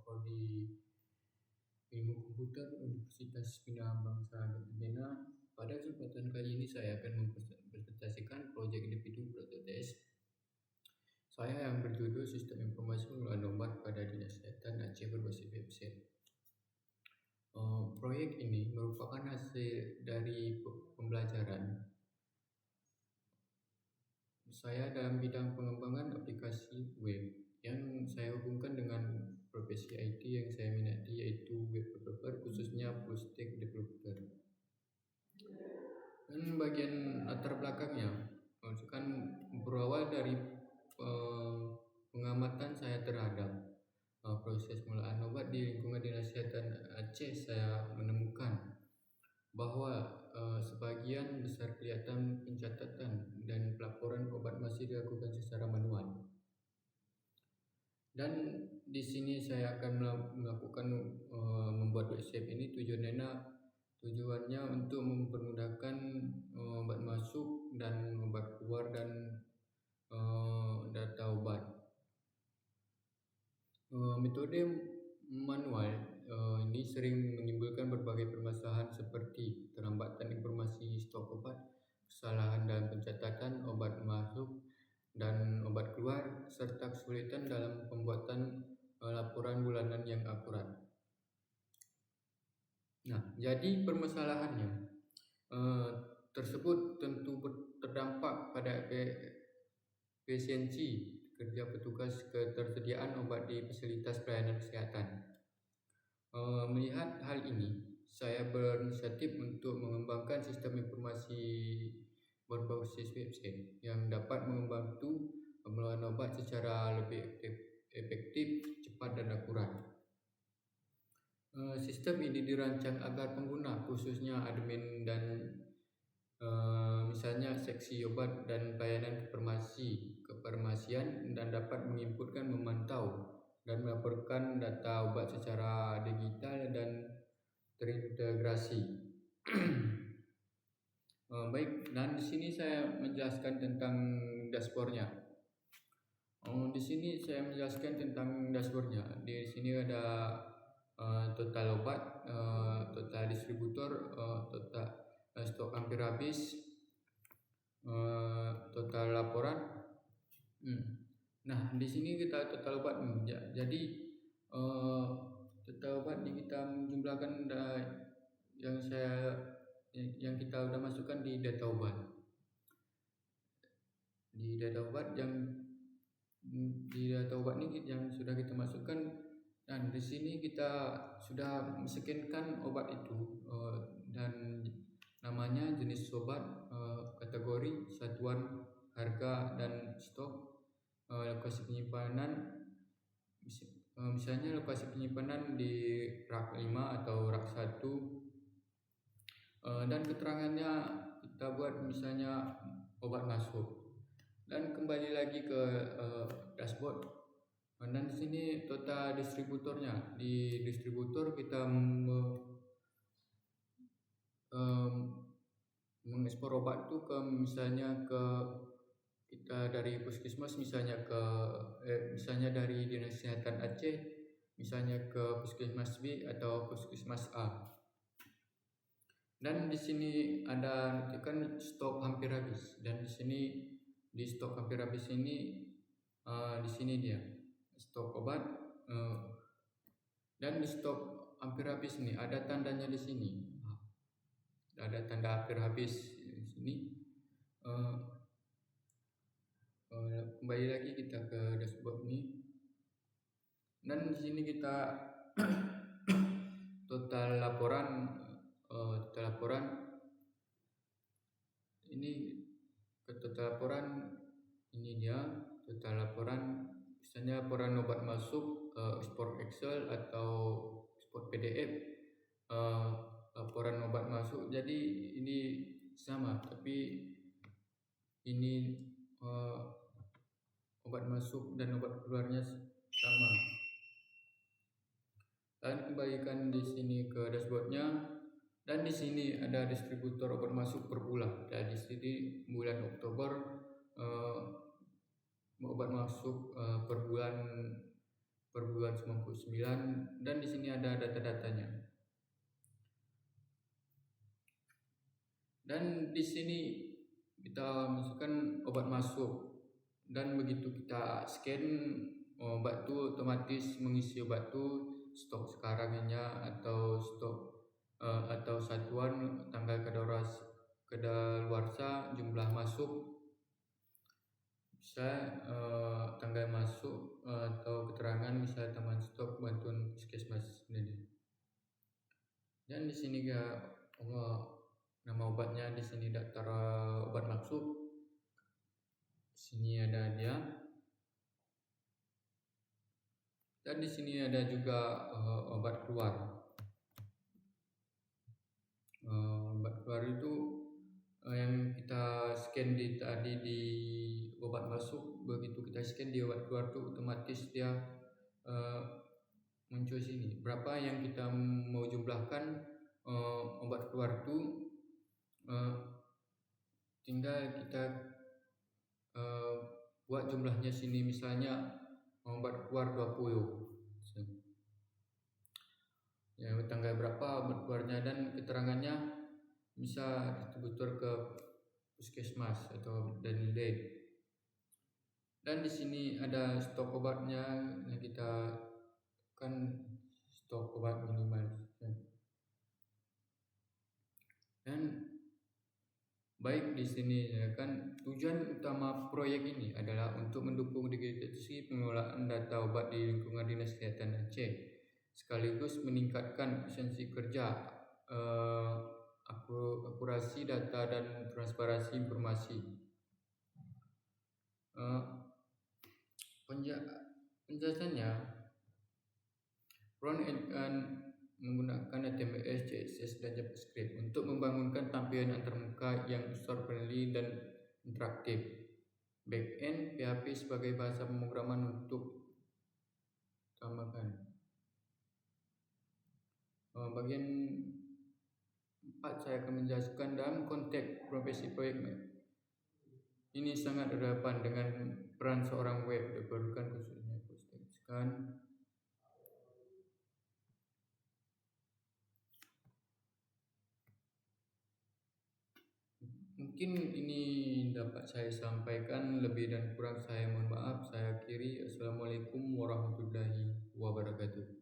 Prodi Ilmu Komputer Universitas Bina Bangsa Gatina. Pada kesempatan kali ini saya akan mempresentasikan proyek individu prototes saya yang berjudul Sistem Informasi Pengelolaan Obat pada Dinas Kesehatan Aceh berbasis website. Proyek ini merupakan hasil dari pembelajaran saya dalam bidang pengembangan aplikasi web yang saya hubungkan dengan profesi IT yang saya minati, yaitu web developer, khususnya full stack developer. Dan bagian latar belakangnya kan berawal dari pengamatan saya terhadap proses pengelolaan obat di lingkungan Dinas Kesehatan Aceh. Saya menemukan bahwa sebagian besar kelihatan pencatatan dan pelaporan obat masih dilakukan secara manual. Dan di sini saya akan melakukan membuat website ini tujuannya untuk mempermudahkan obat masuk dan obat keluar dan data obat. Metode manual ini sering menimbulkan berbagai permasalahan seperti terlambatan informasi stok obat, kesalahan dalam pencatatan obat masuk dan obat keluar, serta kesulitan dalam pembuatan laporan bulanan yang akurat. Nah, jadi permasalahannya tersebut tentu terdampak pada efisiensi kerja petugas ketersediaan obat di fasilitas pelayanan kesehatan. Melihat hal ini, saya berinisiatif untuk mengembangkan sistem informasi berbasis website yang dapat membantu pengelolaan obat secara lebih efektif, cepat, dan akurat. Sistem ini dirancang agar pengguna, khususnya admin dan misalnya seksi obat dan pelayanan kefarmasian, dan dapat menginputkan, memantau, dan melaporkan data obat secara digital dan terintegrasi. Baik, dan di sini saya menjelaskan tentang dashboardnya. Di sini saya menjelaskan tentang dashboardnya. Di sini ada total obat, total distributor, total stok hampir habis, total laporan. Nah, di sini kita total obat. Jadi total obat ini kita menjumlahkan yang kita udah masukkan di data obat. Di data obat ini yang sudah kita masukkan, dan di sini kita sudah men-scan obat itu dan namanya, jenis obat, kategori, satuan, harga, dan stok, lokasi penyimpanan. Misalnya lokasi penyimpanan di rak 5 atau rak 1, dan keterangannya kita buat misalnya obat masuk. Dan kembali lagi ke dashboard. Dan di sini total distributornya. Di distributor kita mengekspor obat itu misalnya kita dari puskesmas, misalnya dari Dinas Kesehatan Aceh, misalnya ke puskesmas B atau puskesmas A. Dan di sini ada kan stok hampir habis, dan di sini di stok hampir habis ini di sini dia stok obat, dan di stok hampir habis ini ada tandanya di sini. Ada tanda hampir habis di sini. Kembali lagi kita ke dashboard ini. Dan di sini kita total laporan ini dia total laporan. Misalnya laporan obat masuk, ekspor Excel atau ekspor PDF, laporan obat masuk. Jadi ini sama, tapi ini obat masuk dan obat keluarnya sama. Dan kembalikan di sini ke dashboardnya. Dan di sini ada distributor obat masuk per bulan. Dan di sini bulan Oktober obat masuk per bulan perburuan 99, dan di sini ada data-datanya. Dan di sini kita masukkan obat masuk, dan begitu kita scan obat itu otomatis mengisi obat itu stok sekarangnya atau stok atau satuan tanggal kadaluarsa, jumlah masuk, bisa tanggal masuk atau keterangan misalnya teman stok bantuan puskesmas ini. Dan di sini nama obatnya, di sini daftar obat masuk. Di sini ada dia. Dan di sini ada juga obat keluar. Obat keluar itu yang kita scan tadi di obat masuk, begitu kita scan di obat keluar itu otomatis dia muncul sini berapa yang kita mau jumlahkan obat keluar itu. Tinggal kita buat jumlahnya sini, misalnya obat keluar 20 ya, tanggal berapa obat keluarnya, dan keterangannya bisa distributor ke puskesmas atau Danilab. Dan di sini ada stok obatnya yang kita kan stok obat minimal. Dan baik, di sini ya kan, tujuan utama proyek ini adalah untuk mendukung digitalisasi pengelolaan data obat di lingkungan Dinas Kesehatan Aceh, sekaligus meningkatkan efisiensi kerja, akurasi data, dan transparansi informasi. Penjelasannya, Ron akan menggunakan HTML, CSS, dan JavaScript untuk membangunkan tampilan antarmuka yang user-friendly dan interaktif. Backend PHP sebagai bahasa pemrograman untuk tambahkan. Bagian 4 saya akan menjelaskan dalam konteks profesi proyek. Ini sangat relevan dengan peran seorang web developer, khususnya posting. Mungkin ini dapat saya sampaikan, lebih dan kurang saya mohon maaf. Saya akhiri. Assalamualaikum warahmatullahi wabarakatuh.